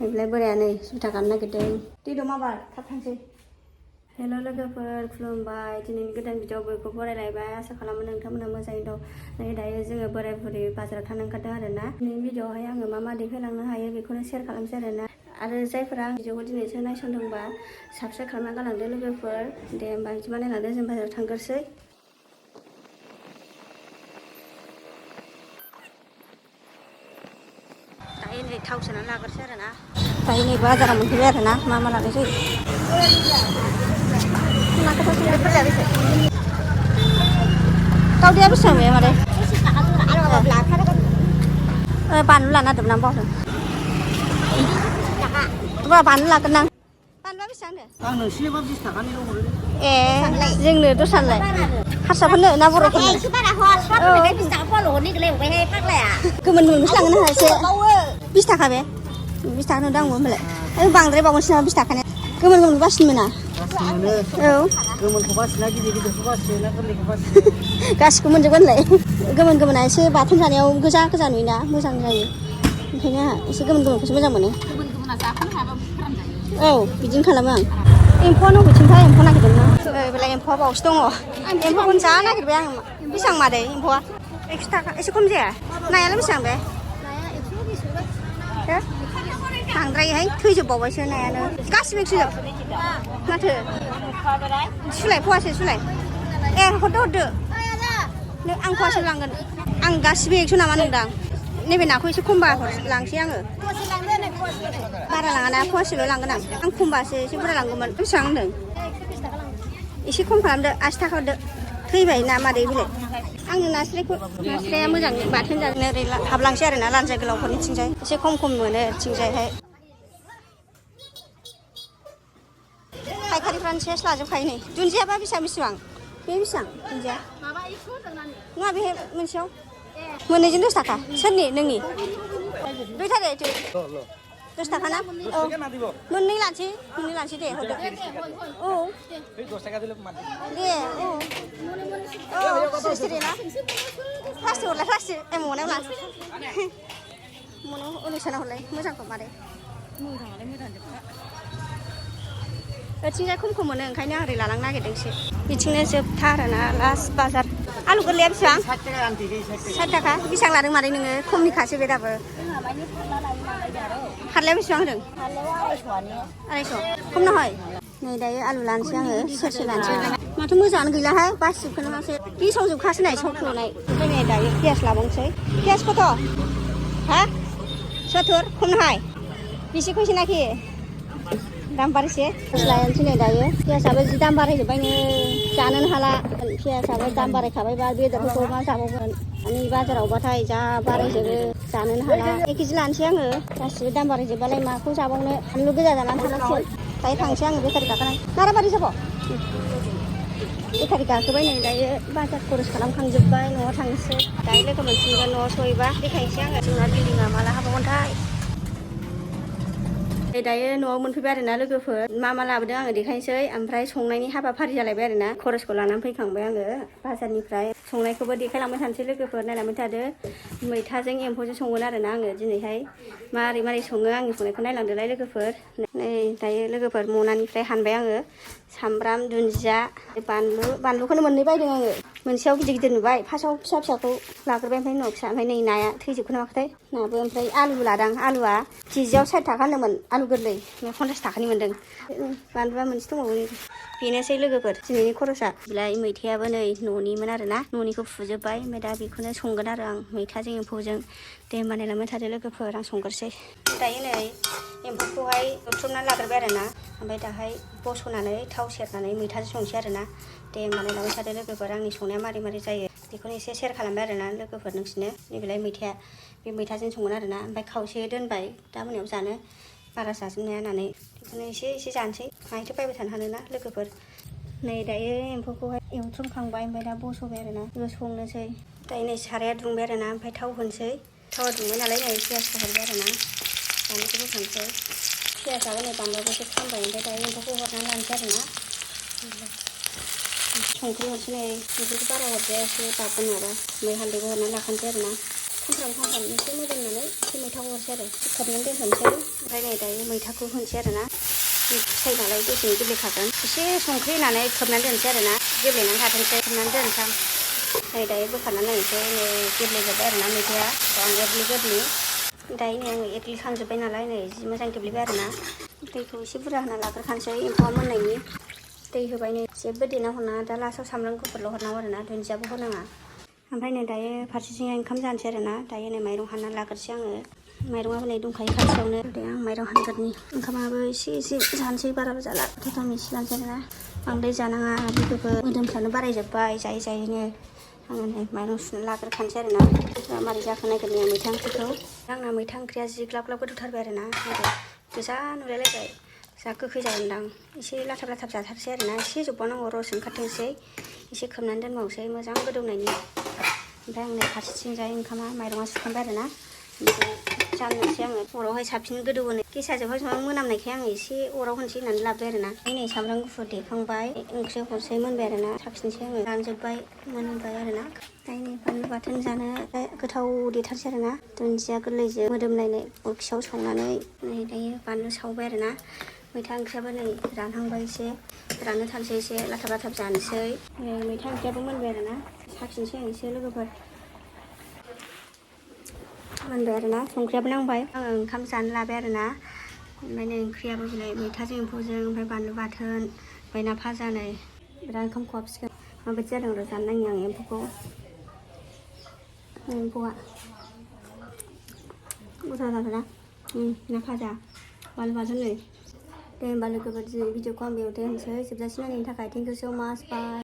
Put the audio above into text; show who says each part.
Speaker 1: बेलाय बोराया नै जुथा गाननो नागिरदों दै दं माबार थाब थांसै हेल' लोगोफोर खुलुमबाय दिनैनि गोदान भिडिअ बयखौ बरायलायबाय आसा खालामो नोंथांमोना मोजाङै दं नै दायो जोङो बोराय बुरै बाजाराव थांनो ओंखारदों आरोना दिनैनि भिडिअआवहाय आङो मा देखायलांनो हायो बेखौनो शेयार खालामसै आरोना आरो जायफोरा आं भिडिअखौ दिनैसो नायसनदोंबा साबस्क्राइब खालामना गालांदो लोगोफोर दे होमबा बिदिबा नायलांदो जों बाजाराव थांग्रोसै दायो नै थाव सोनानै लाग्रोसै आरोना दायो नै बाजाराव मोनफैबाय आरोना मा लानाय जायो दावदैया बेसेबां बे मादै बानलु लाना दोनना बावदों बानलु लागोन आं बानलुआ बेसेबां
Speaker 2: आं नोंसिनिबा 20 थाखानिल' हरो
Speaker 1: ए जोंनो दस्रालाय हारसाफोरनो ना बर'फोरनो गोमोन मोनबेसे लांगोन नोंहा एसे 20 थाखा बे 20 थाखा होनदों आंबो होनबालाय बांद्राय बावनोसै नामा 20 थाखानि गोमोन बासिनो मोना औ
Speaker 2: गोमोनखौ बासिना गिदिरखौ बासियो ना गोरलैखौ बासियो
Speaker 1: गासिखौ मोनजोबगोनलाय गोमोना एसे बाथोन जानायाव गोजा नुयोना मोजां जायो ओंखायनो आंहा एसे गोमोनखौसो मोजां मोनो
Speaker 3: गोमोना जाख'नो हायाबा फोरानजायो
Speaker 1: औ बिदिनो खालामो आं एम्फौआ बबेथिंथाय एम्फौ नागिरदोंना बेलाय एम्फौआ बावसो दङ एम्फौखौनो जा नागिरबाय आं बेसेबां मादै एम्फौआ 100 थाखा एसे खम जाया नायालाय बेसेबां बे बांद्रायहाय थैजोबबावबायसो नायानो गासिबो थैजोब माथो सुलाय फवासे सुलाय ए हरदो आं फवासे लांगोन आं गासिबो 100 नामा नोंदां नैबे नाखौ एसे खमबा लांसै आङो बारा लाङाना फवासेल' लांगोन आं खमबासो एसे बुरजा लांगौमोन बेसेबां होनदों एसे खम खालामदो 80 थाखा हरदो थैबाय ना मादै बिलाय आंनो नास्राया मोजां बाथोन जानो ओरै हाबलांसै आरोना लान्जाय गोलावफोरनिथिंजाय एसे खम मोनो ओरैथिंजायहाय फायखारिफ्रानो सेस लाजोबखायो नै दुन्दियाबा बेसेबां बे बेसेबां दुन्दिया नङा बे मोनसेयाव मोननैजों 10 थाखा सोरनि नोंनि दुइथा दे 10 थाखा ना औ मोननै लानोसै दे हरदो औ दे औ सिरि ना प्लास्टिक हरलाय प्लास्टिक मनायाव लानोसै मनायाव ओलैसाना हरलाय मोजांखौ मारै ओरैथिंजाय खम मोनो ओंखायनो आं ओरै लालांनो नागिरदोंसो बिथिंनो जोबथा आरोना लास्ट बाजार आलु गोरलैया बेसेबां 60 थाखा बेसेबां लादों मादै नोङो खमनिखासो बे दाबो फारलाया बेसेबां होदों 250 खम नहय नै दायो आलु लानोसै आङो सेरसे लानोसै माथो मोजाङानो गैलाहाय बासिजोबखोनो मासो गेसावजोबखासै नाय सौख्ल'नाय ओमफ्राय नै दायो पियास लाबावनोसै पियास कत' हा 70 खम नहय बेसे खैसे नाखि दाम बारायसे लायनोसै नै दायो पियासाबो जि दाम बारायजोब्बायनो जानोनो हाला पियासाबो दाम बारायखाबायबा बेदरफोरखौ मा जाबावगोन माने बाजारावबाथाय जा बारायजोबो जानोनो हाला 1 केजि लानोसै आङो गासिबो दाम बारायजोब्बालाय माखौ जाबावनो फानलु गोजा जानानै थानांसिगोन दायो थांसै आङो बेटारि गाखोनानै नाराबारि जाब' बेटारि गाखोबाय नै दायो बाजार खरस खालामखांजोब्बाय न'आव थांनोसै दायो लोगो मोनफिनगोन न'आव सहैबा देखायनोसै आङो जोंना बिल्डिङा माला हाबावगोनथाय दायो न'आव मोनफैबाय आरोना लोगोफोर मा लाबोदों आङो देखायनोसै ओमफ्राय संनायनि हाबाफारि जालायबाय आरोना खरसखौ लानानै फैखांबाय आङो बाजारनिफ्राय संनायखौबो देखायलांबाय थानोसै लोगोफोर नायलांबाय थादो मैथाजों एम्फौजों संगोन आरोना आङो दिनैहाय मारै सङो आंनि संनायखौ नायलांदोलाय लोगोफोर नै दायो लोगोफोर मनानिफ्राय हानबाय आङो सामब्राम दुन्दिया बानलुखौनो मोननै बायदों आङो मोनसेयाव गिदिर नुबाय फार्स्टआव फिसाखौ लाग्रोबाय ओमफ्राय उनाव फिसा ओमफ्राय नै नाया थैजोबखो नामाथाय नाबो ओमफ्राय आलु लादां आलुआ केजियाव 60 थाखा होनदोंमोन आलु गोरलै 50 थाखानि मोनदों बानलुआ मोनसे दंबावो बेनोसै लोगोफोर दिनैनि खरसा बिलाय मैथायाबो नै न'निमोन आरोना न'निखौ फुजोब्बाय ओमफ्राय दा बेखौनो संगोन आरो आं मैथाजों एम्फौजों दे होमबा नायलांबाय थादो लोगोफोर आं संग्रोसै दायो नै एम्फौखौहाय एवथ्रमनानै लाग्रोबाय आरोना ओमफ्राय दाहाय बस'नानै थाव सेरनानै मैथाजों संसै आरोना दे होमबा नायलांबाय थादो लोगोफोर आंनि संनाया मारै जायो बेखौनो एसे शेयार खालामबाय आरोना लोगोफोर नोंसिनो नैबेलाय मैथाया बे मैथाजों संगोन आरोना ओमफ्राय खावसे दोनबाय दा मोनायाव जानो बारा जाजोबनो हाया होननानै बेखौनो एसे जानोसै माहायथो बायबाय थानो हानोना लोगोफोर नै दायो एम्फौखौहाय एवथ्रमखांबाय ओमफ्राय दा बस'बाय आरोना बेखौ संनोसै दायो नै साराया दुंबाय आरोना ओमफ्राय थाव होनोसै थावा दुंबाय नालाय नै पियासखौ हरबाय आरोना बानलुखौ बोखांसै पियासाबो नै बानलुआबो एसे खामबाय ओमफ्राय दायो एम्फौखौ हरनानै लानोसै आरोना संख्रि हरसै नै संख्रिखौ बारा हरजाया एसे बाबगोन माबा ओमफ्राय हालदैखौ हरनानै लाखानोसै आरोना खामफ्राम एसे मोदोमनानै एसे मैथा हरसै आरो खोबनानै दोनथ'नोसै ओमफ्राय नै दायो मैथाखौ होनोसै आरो ना फिथाइ नालाय दसेनो गेब्लेखागोन एसे संख्रि होनानै खोबनानै दोनसै आरो ना गेब्लेनानै थाथोंसै खोबनानै दोनसां नै दायो बोखारनानै नायनोसै नै गेब्लेजोब्बाय आरो ना मैथाया आं एरग्लि दायो नै आङो एरग्लिखांजोब्बाय नालाय नै जि मोजां गेब्लेबाय आरो ना दैखौ एसे बुरजा होना लाग्रोखानोसै एम्फौआ मोननायनि दै होबाय नै जेबो देना हरनाङा दा लास्टआव सामब्राम गुफुरल' हरनांगौ आरो ना दुन्दियाबो होनाङा ओमफ्राय नै दायो फारसेथिंहाय ओंखाम जानोसै आरो ना दायो नै माइरं हानना लाग्रोसै आङो माइरंआबो नै दंखायो खाथियावनो दे आं माइरं हानग्रोनि ओंखामाबो एसे जानोसै बाराबो जाला थेथाम एसे लानोसै आरो ना बांद्राय जानाङा लोगोफोर मोदोमफ्रानो बारायजोब्बाय जायैनो आङो नै माइरं सुना लाग्रोखानोसै आरो ना मारै जाखो नायग्रोनि आं मैथा ओंख्रिखौ आंना मैथा ओंख्रिया जि ग्लाब ग्लाब गोदौथारबाय आरो ना गोजा नुलायलायबाय जा गोखै जागोनदां एसे लाथाब जाथारसै आरो ना एसे जब्बावनांगौ रस ओंखारथोंसै एसे खोबनानै दोनबावसै मोजां गोदौनायनि ओमफ्राय आं नै फारसेथिंजाय ओंखामा माइरङा सुखांबाय आरो ना ओमफ्राय जानोसै आङो अरावहाय साबसिन गोदौ होनो गेसा जोबहां जोबहां मोनामनायखाय आङो एसे अराव होनोसै होननानै लाबोबाय आरो ना नै सामब्राम गुफुर देखांबाय ओंख्रियाव हरसै मोनबाय आरो ना साखिनोसै आङो रानजोब्बाय मोनबाय आरो ना दायो नै बानलु बाथोन जानो गोथाव देथारसै आरो ना दुन्दिया गोरलैजों मोदोमलायनाय अरखियाव सावनानै नै दायो बानलु सावबाय आरो ना मैथा ओंख्रियाबो नै रानहांबाय एसे राननो थानोसै एसे लाथाब जानोसै मैथा ओंख्रियाबो मोनबाय आरो ना साखिनोसै आं एसे लोगोफोर मोनबाय आरो ना संख्रियाबो नांबाय आङो ओंखाम जानो लाबाय आरो ना ओमफ्राय नै ओंख्रियाबो बिलाइ मैथाजों एम्फौजों ओमफ्राय बानलु बाथोन ओमफ्राय ना भाजा नै बिराद ओंखाम खहाबसिगोन माबायदि जादों र' जानो नायनि आं एम्फौआ बुरजा जाबायना ना भाजा बानलु बाथोन नै दे होमबा लोगोफोर दिनै भिडिअखौ आं बेयाव दोनसै जोबजासिम नायनायनि थाखाय थेंक इउ स' माच बाय